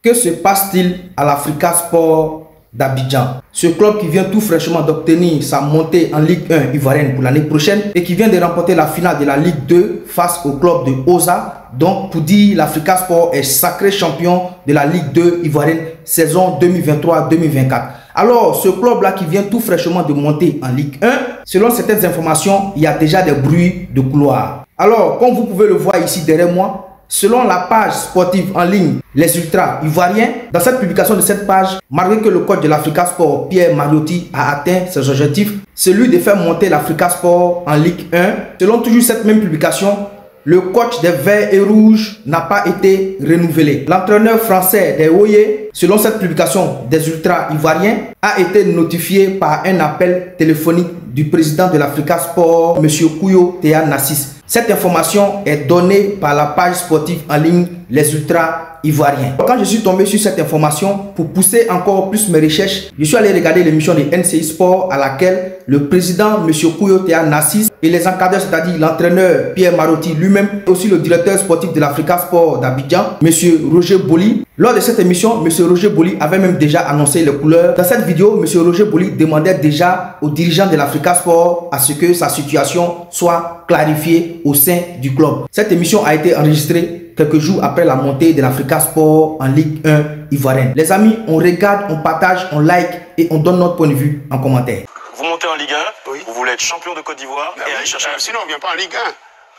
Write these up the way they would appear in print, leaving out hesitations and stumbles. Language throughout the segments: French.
Que se passe-t-il à l'Africa Sport d'Abidjan? Ce club qui vient tout fraîchement d'obtenir sa montée en Ligue 1 ivoirienne pour l'année prochaine et qui vient de remporter la finale de la Ligue 2 face au club de Osa. Donc pour dire, l'Africa Sport est sacré champion de la Ligue 2 ivoirienne saison 2023-2024. Alors ce club-là qui vient tout fraîchement de monter en Ligue 1, selon certaines informations, il y a déjà des bruits de couloir. Alors comme vous pouvez le voir ici derrière moi, selon la page sportive en ligne Les Ultras Ivoiriens, dans cette publication de cette page, malgré que le coach de l'Africa Sport, Pierre Mariotti, a atteint ses objectifs, celui de faire monter l'Africa Sport en Ligue 1, selon toujours cette même publication, le coach des Verts et Rouges n'a pas été renouvelé. L'entraîneur français des Oye, selon cette publication des Ultras Ivoiriens, a été notifié par un appel téléphonique du président de l'Africa Sport, M. Kouyo Théa Nassis. Cette information est donnée par la page sportive en ligne Les Ultras Ivoiriens. Quand je suis tombé sur cette information, pour pousser encore plus mes recherches, je suis allé regarder l'émission de NCI Sport à laquelle le président M. Kouyo Théa Nassis et les encadreurs, c'est-à-dire l'entraîneur Pierre Mariotti lui-même, et aussi le directeur sportif de l'Africa Sport d'Abidjan, M. Roger Boli. Lors de cette émission, M. Roger Boli avait même déjà annoncé les couleurs. Dans cette vidéo, M. Roger Boli demandait déjà aux dirigeants de l'Africa Sport à ce que sa situation soit clarifiée au sein du club. Cette émission a été enregistrée quelques jours après la montée de l'Africa Sport en Ligue 1 ivoirienne. Les amis, on regarde, on partage, on like et on donne notre point de vue en commentaire. Vous montez en Ligue 1, oui. Vous voulez être champion de Côte d'Ivoire et aller chercher... Sinon, on ne vient pas en Ligue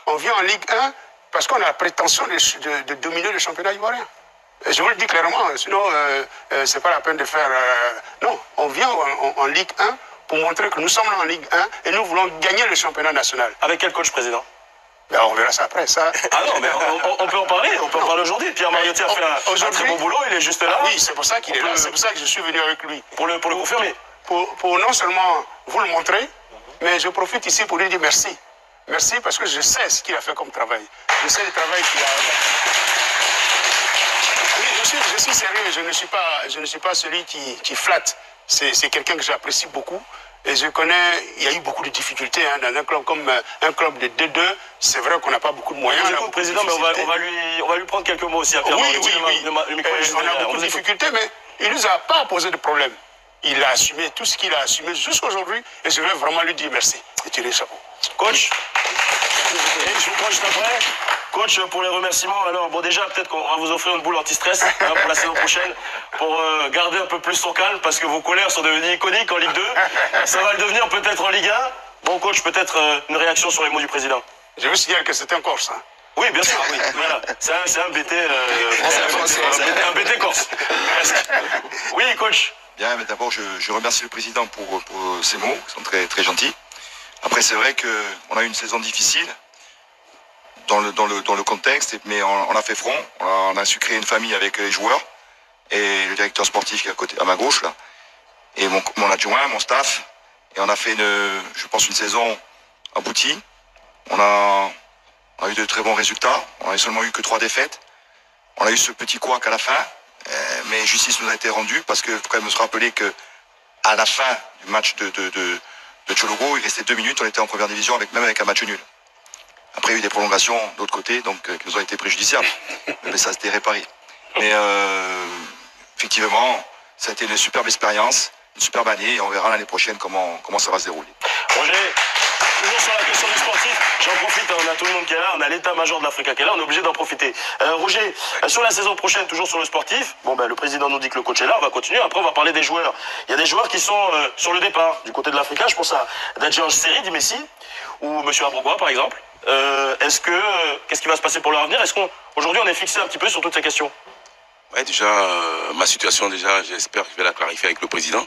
1. On vient en Ligue 1 parce qu'on a la prétention de dominer le championnat ivoirien. Et je vous le dis clairement, sinon, ce n'est pas la peine de faire... Non, on vient en Ligue 1 pour montrer que nous sommes là en Ligue 1 et nous voulons gagner le championnat national. Avec quel coach président? Ben, on verra ça après, ça. Ah non, mais on peut en parler, aujourd'hui. Pierre Mariotti a fait un très bon boulot, il est juste là. Ah oui, c'est pour ça qu'il est là, c'est pour ça que je suis venu avec lui. Pour le confirmer. Pour non seulement vous le montrer, mais je profite ici pour lui dire merci. Merci parce que je sais ce qu'il a fait comme travail. Je sais le travail qu'il a... Oui, je suis sérieux, je ne suis pas celui qui flatte. C'est quelqu'un que j'apprécie beaucoup. Et je connais, il y a eu beaucoup de difficultés dans un club comme un club de 2-2. C'est vrai qu'on n'a pas beaucoup de moyens. Du coup, président, mais on va lui prendre quelques mots aussi. Après, oui. On a beaucoup de difficultés, mais il ne nous a pas posé de problème. Il a assumé tout ce qu'il a assumé jusqu'aujourd'hui. Et je vais vraiment lui dire merci. Et tirer le chapeau. Coach, et je vous prends juste après. Coach, pour les remerciements, alors bon déjà peut-être qu'on va vous offrir une boule anti-stress pour la saison prochaine, pour garder un peu plus son calme, parce que vos colères sont devenues iconiques en Ligue 2. Ça va le devenir peut-être en Ligue 1. Bon coach, peut-être une réaction sur les mots du président. Je veux signaler que c'est un Corse. Hein. Oui, bien sûr, oui. Voilà. C'est un BT un BT Corse. Oui, coach. Bien, mais d'abord je remercie le président pour ses mots, qui sont très, très gentils. Après c'est vrai qu'on a eu une saison difficile. Dans le contexte, mais on a fait front, on a su créer une famille avec les joueurs et le directeur sportif qui est à ma gauche là, et mon adjoint, mon staff, et on a fait je pense une saison aboutie. On a eu de très bons résultats, on n'a seulement eu que 3 défaites, on a eu ce petit couac à la fin, mais justice nous a été rendue parce qu'il faut quand même se rappeler que à la fin du match de Tchologo, il restait 2 minutes, on était en première division même avec un match nul. Après, il y a eu des prolongations de l'autre côté, donc qui nous ont été préjudiciables. Mais ça s'était réparé. Mais effectivement, ça a été une superbe expérience, une superbe année, et on verra l'année prochaine comment ça va se dérouler. Roger, toujours sur la question du sportif, j'en profite, on a tout le monde qui est là, on a l'état-major de l'Africa qui est là, on est obligé d'en profiter. Roger, sur la saison prochaine, toujours sur le sportif, bon ben le président nous dit que le coach est là, on va continuer, après on va parler des joueurs. Il y a des joueurs qui sont sur le départ, du côté de l'Africa, je pense à Dadji Seri, Messi, ou M. Abrogua par exemple. Qu'est-ce qui va se passer pour leur avenir? Est-ce qu'aujourd'hui on est fixé un petit peu sur toutes ces questions? Ouais, déjà, ma situation, j'espère que je vais la clarifier avec le président.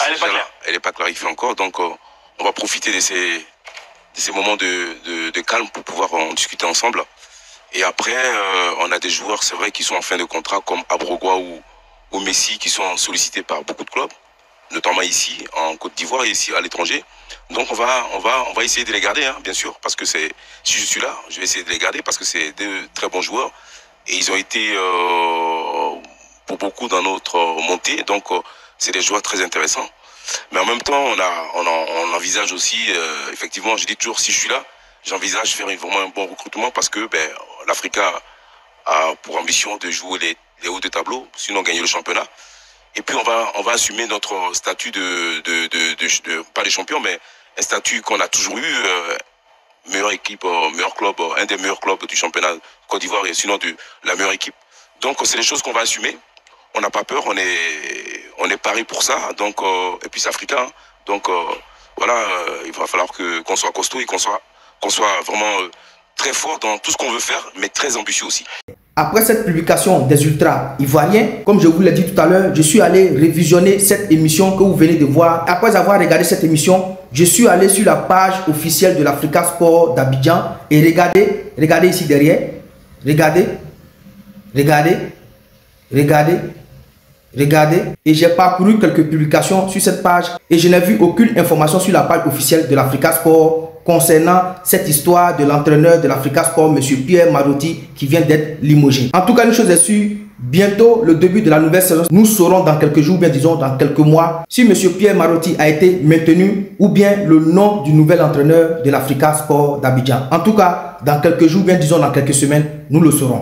Elle n'est pas claire. Elle n'est pas clarifiée encore, donc on va profiter de ces moments de calme pour pouvoir en discuter ensemble. Et après, on a des joueurs, c'est vrai, qui sont en fin de contrat, comme Abrogua ou Messi, qui sont sollicités par beaucoup de clubs, notamment ici, en Côte d'Ivoire et ici à l'étranger. Donc on va essayer de les garder, hein, bien sûr, parce que si je suis là, je vais essayer de les garder parce que c'est de très bons joueurs et ils ont été pour beaucoup dans notre montée, donc c'est des joueurs très intéressants. Mais en même temps, on envisage aussi, effectivement, je dis toujours, si je suis là, j'envisage faire vraiment un bon recrutement parce que l'Africa a pour ambition de jouer les hauts de tableau, sinon gagner le championnat. Et puis on va assumer notre statut pas les champions, mais un statut qu'on a toujours eu, meilleure équipe, meilleur club, un des meilleurs clubs du championnat Côte d'Ivoire et sinon de la meilleure équipe. Donc c'est des choses qu'on va assumer. On n'a pas peur, on est paré pour ça. Donc et puis c'est africain. Donc voilà, il va falloir qu'on soit costaud et qu'on soit vraiment très fort dans tout ce qu'on veut faire, mais très ambitieux aussi. Après cette publication des ultras ivoiriens, comme je vous l'ai dit tout à l'heure, je suis allé révisionner cette émission que vous venez de voir. Après avoir regardé cette émission, je suis allé sur la page officielle de l'Africa Sport d'Abidjan et regardez ici derrière, regardez, et j'ai parcouru quelques publications sur cette page et je n'ai vu aucune information sur la page officielle de l'Africa Sport concernant cette histoire de l'entraîneur de l'Africa Sport, M. Pierre Marotti, qui vient d'être limogé. En tout cas, une chose est sûre, bientôt le début de la nouvelle saison, nous saurons dans quelques jours, bien disons dans quelques mois, si M. Pierre Marotti a été maintenu ou bien le nom du nouvel entraîneur de l'Africa Sport d'Abidjan. En tout cas, dans quelques jours, bien disons dans quelques semaines, nous le saurons.